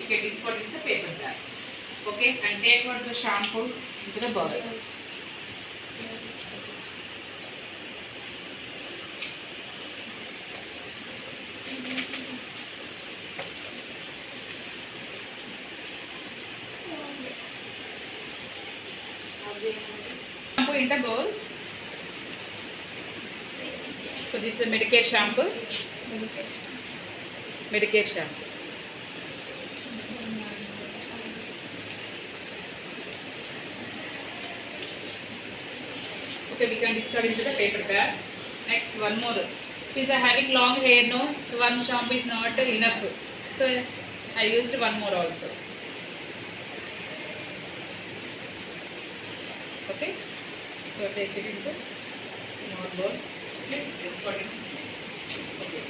Okay, discard into the paper bag. Okay, and take out the shampoo into the bowl. Shampoo in the bowl. So this is a Medicare shampoo. Medicare shampoo. Okay, we can discard into the paper bag. Next, one more. She's having long hair, no? So one shampoo is not enough. So I used one more also. Okay. So take it into small bowl. Okay, discard it. Okay.